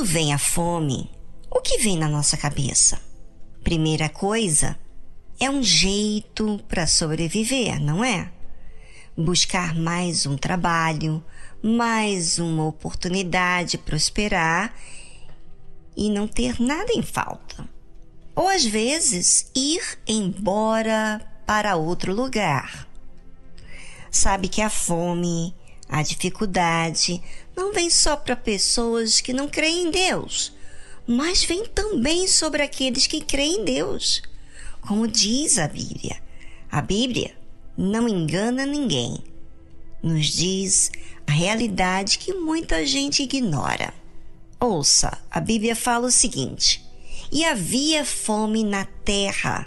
Quando vem a fome, o que vem na nossa cabeça? Primeira coisa, é um jeito para sobreviver, não é? Buscar mais um trabalho, mais uma oportunidade de prosperar e não ter nada em falta. Ou às vezes, ir embora para outro lugar. Sabe que a fome, a dificuldade, não vem só para pessoas que não creem em Deus, mas vem também sobre aqueles que creem em Deus. Como diz a Bíblia não engana ninguém. Nos diz a realidade que muita gente ignora. Ouça, a Bíblia fala o seguinte: e havia fome na terra,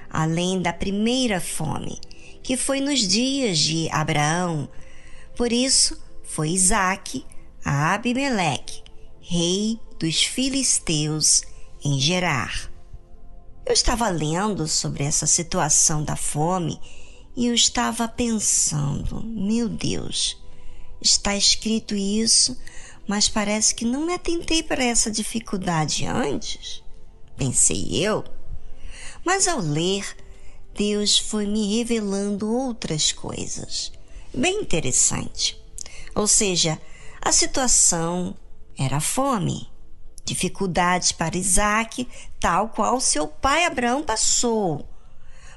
além da primeira fome, que foi nos dias de Abraão. Por isso foi Isaque a Abimeleque, rei dos filisteus, em Gerar. Eu estava lendo sobre essa situação da fome e eu estava pensando, meu Deus, está escrito isso, mas parece que não me atentei para essa dificuldade antes, pensei eu. Mas ao ler, Deus foi me revelando outras coisas, bem interessante. Ou seja, a situação era fome, dificuldades para Isaque, tal qual seu pai Abraão passou.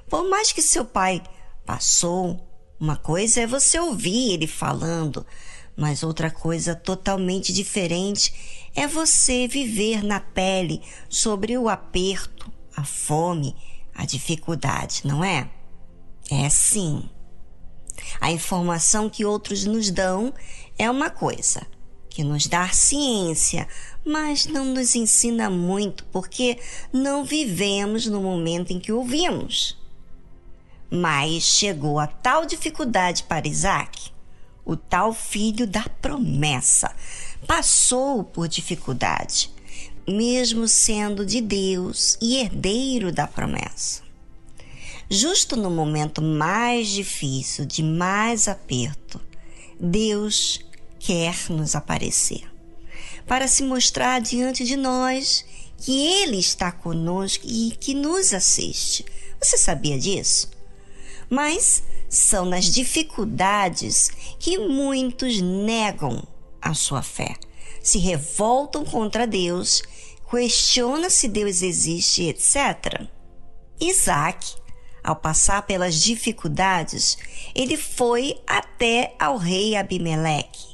Por mais que seu pai passou, uma coisa é você ouvir ele falando, mas outra coisa totalmente diferente é você viver na pele sobre o aperto, a fome, a dificuldade, não é? É sim. A informação que outros nos dão é uma coisa, que nos dá ciência, mas não nos ensina muito porque não vivemos no momento em que ouvimos. Mas chegou a tal dificuldade para Isaque, o tal filho da promessa. Passou por dificuldade, mesmo sendo de Deus e herdeiro da promessa. Justo no momento mais difícil, de mais aperto, Deus quer nos aparecer, para se mostrar diante de nós que Ele está conosco e que nos assiste. Você sabia disso? Mas são nas dificuldades que muitos negam a sua fé, se revoltam contra Deus, questionam se Deus existe, etc. Isaque, ao passar pelas dificuldades, ele foi até ao rei Abimeleque.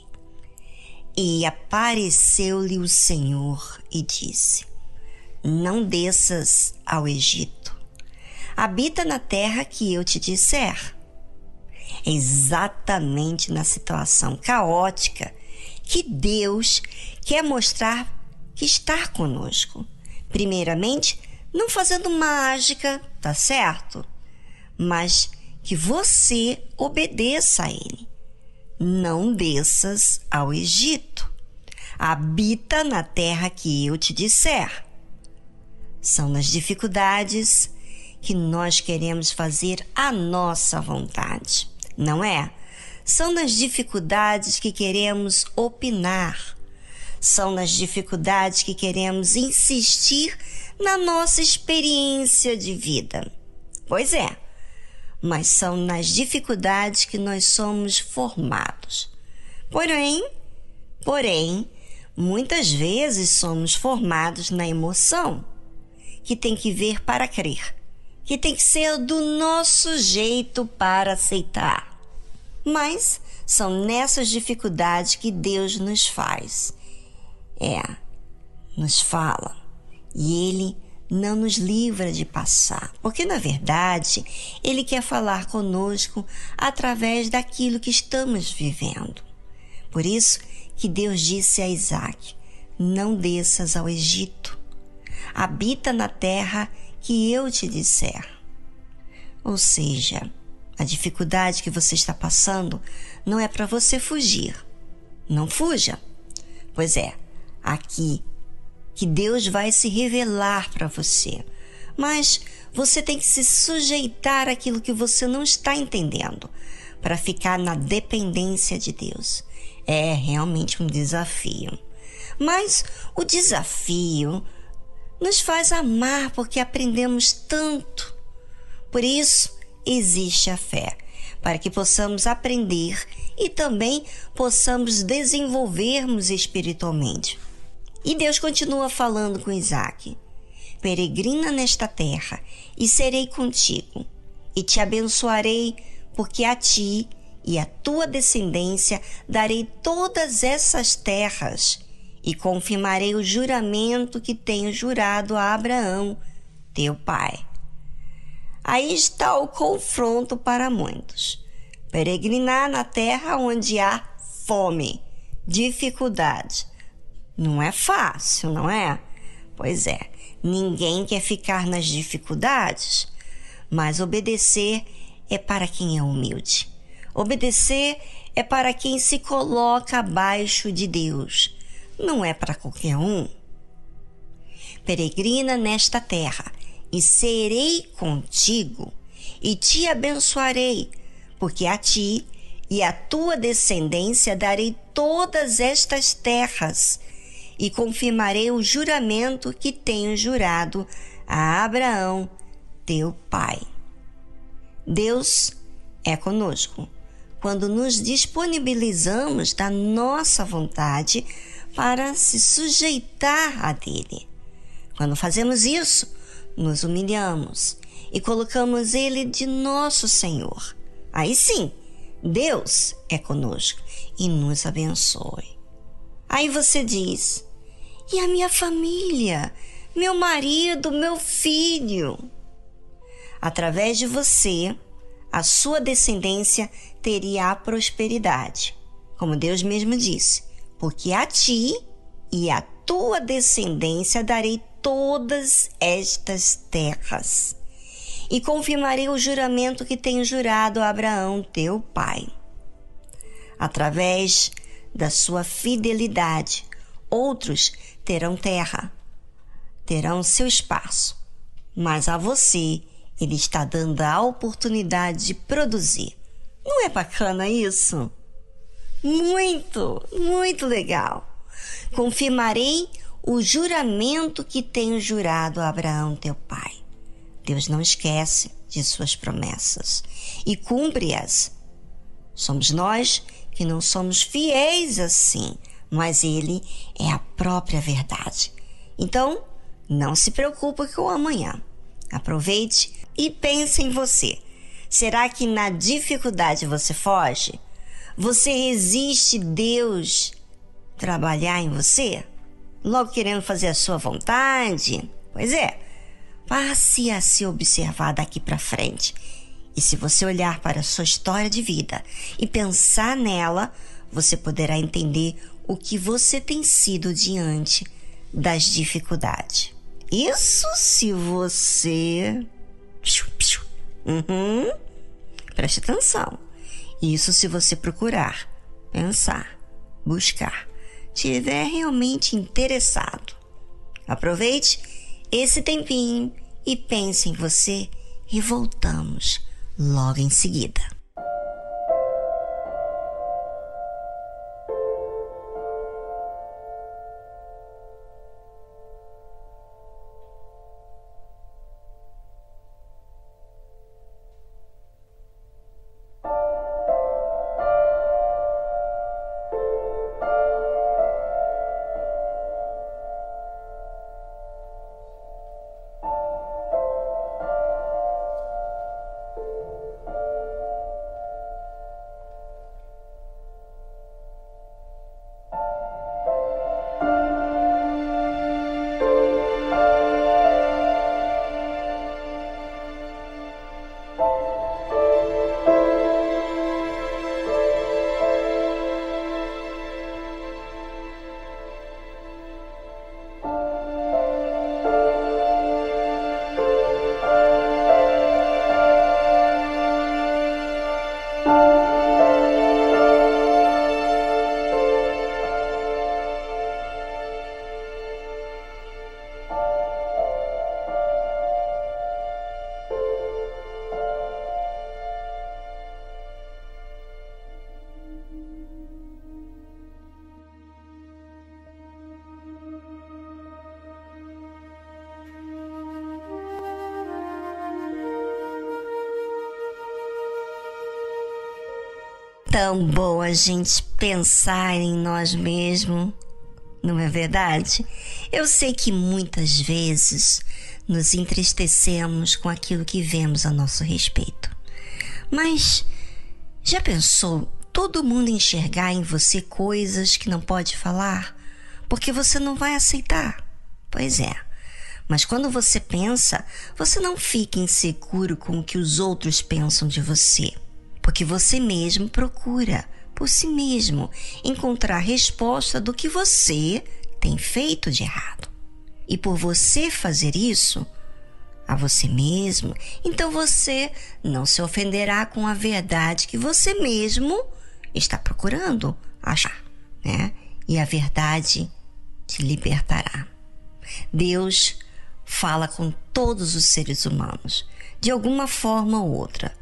E apareceu-lhe o Senhor e disse: não desças ao Egito. Habita na terra que eu te disser. É exatamente na situação caótica que Deus quer mostrar que está conosco. Primeiramente, não fazendo mágica, tá certo? Mas que você obedeça a Ele. Não desças ao Egito. Habita na terra que eu te disser. São nas dificuldades que nós queremos fazer a nossa vontade, não é? São nas dificuldades que queremos opinar. São nas dificuldades que queremos insistir na nossa experiência de vida. Pois é, mas são nas dificuldades que nós somos formados. Porém, muitas vezes somos formados na emoção, que tem que ver para crer, que tem que ser do nosso jeito para aceitar. Mas são nessas dificuldades que Deus nos faz. Nos fala. E Ele não nos livra de passar. Porque, na verdade, Ele quer falar conosco através daquilo que estamos vivendo. Por isso que Deus disse a Isaque: não desças ao Egito. Habita na terra que eu te disser. Ou seja, a dificuldade que você está passando não é para você fugir. Não fuja. Pois é, aqui que Deus vai se revelar para você. Mas você tem que se sujeitar àquilo que você não está entendendo, para ficar na dependência de Deus. É realmente um desafio. Mas o desafio nos faz amar porque aprendemos tanto. Por isso, existe a fé, para que possamos aprender e também possamos desenvolvermos espiritualmente. E Deus continua falando com Isaac: peregrina nesta terra e serei contigo, e te abençoarei, porque a ti e a tua descendência darei todas essas terras, e confirmarei o juramento que tenho jurado a Abraão, teu pai. Aí está o confronto para muitos. Peregrinar na terra onde há fome, dificuldade. Não é fácil, não é? Pois é, ninguém quer ficar nas dificuldades, mas obedecer é para quem é humilde. Obedecer é para quem se coloca abaixo de Deus. Não é para qualquer um. Peregrina nesta terra, e serei contigo, e te abençoarei, porque a ti e a tua descendência darei todas estas terras, e confirmarei o juramento que tenho jurado a Abraão, teu pai. Deus é conosco quando nos disponibilizamos da nossa vontade para se sujeitar a dele. Quando fazemos isso, nos humilhamos e colocamos ele de nosso Senhor. Aí sim, Deus é conosco e nos abençoe. Aí você diz: e a minha família, meu marido, meu filho? Através de você, a sua descendência teria a prosperidade. Como Deus mesmo disse: porque a ti e a tua descendência darei todas estas terras, e confirmarei o juramento que tenho jurado a Abraão, teu pai. Através da sua fidelidade, outros terão terra, terão seu espaço, mas a você ele está dando a oportunidade de produzir. Não é bacana isso? Muito, muito legal. Confirmarei o juramento que tenho jurado a Abraão, teu pai. Deus não esquece de suas promessas e cumpre-as. Somos nós que não somos fiéis assim, mas ele é a própria verdade. Então, não se preocupe com o amanhã. Aproveite e pense em você. Será que na dificuldade você foge? Você resiste Deus trabalhar em você? Logo querendo fazer a sua vontade? Pois é, passe a se observar daqui para frente. E se você olhar para a sua história de vida e pensar nela, você poderá entender o que você tem sido diante das dificuldades. Isso se você... Preste atenção. Isso se você procurar, pensar, buscar, estiver realmente interessado. Aproveite esse tempinho e pense em você e voltamos logo em seguida. Tão bom a gente pensar em nós mesmos, não é verdade? Eu sei que muitas vezes nos entristecemos com aquilo que vemos a nosso respeito. Mas já pensou todo mundo enxergar em você coisas que não pode falar? Porque você não vai aceitar. Pois é. Mas quando você pensa, você não fica inseguro com o que os outros pensam de você. Porque você mesmo procura, por si mesmo, encontrar a resposta do que você tem feito de errado. E por você fazer isso a você mesmo, então você não se ofenderá com a verdade que você mesmo está procurando achar, né? E a verdade te libertará. Deus fala com todos os seres humanos, de alguma forma ou outra,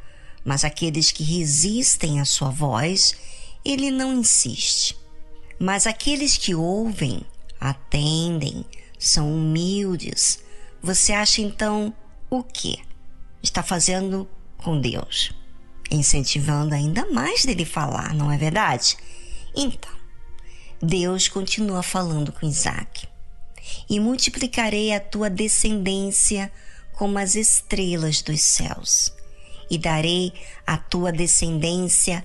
mas aqueles que resistem à sua voz, ele não insiste. Mas aqueles que ouvem, atendem, são humildes, você acha então o quê? Está fazendo com Deus, incentivando ainda mais dele falar, não é verdade? Então, Deus continua falando com Isaac. E multiplicarei a tua descendência como as estrelas dos céus, e darei à tua descendência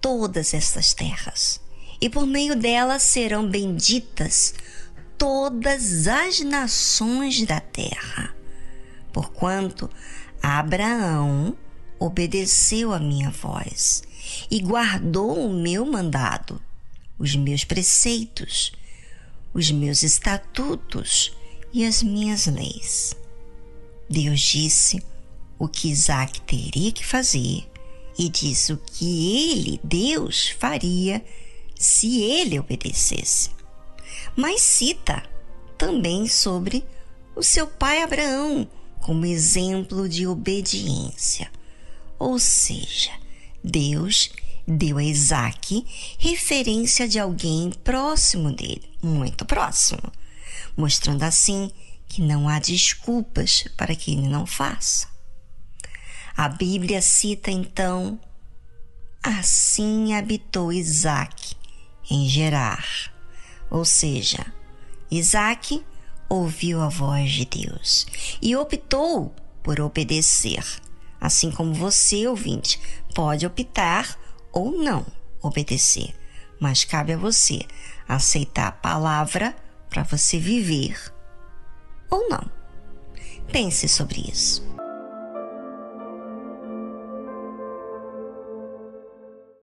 todas estas terras, e por meio delas serão benditas todas as nações da terra, porquanto Abraão obedeceu a minha voz e guardou o meu mandado, os meus preceitos, os meus estatutos e as minhas leis. Deus disse o que Isaac teria que fazer e disse o que ele, Deus, faria se ele obedecesse. Mas cita também sobre o seu pai Abraão como exemplo de obediência. Ou seja, Deus deu a Isaac referência de alguém próximo dele, muito próximo, mostrando assim que não há desculpas para que ele não faça. A Bíblia cita então: assim habitou Isaac em Gerar. Ou seja, Isaac ouviu a voz de Deus e optou por obedecer, assim como você, ouvinte, pode optar ou não obedecer, mas cabe a você aceitar a palavra para você viver ou não. Pense sobre isso.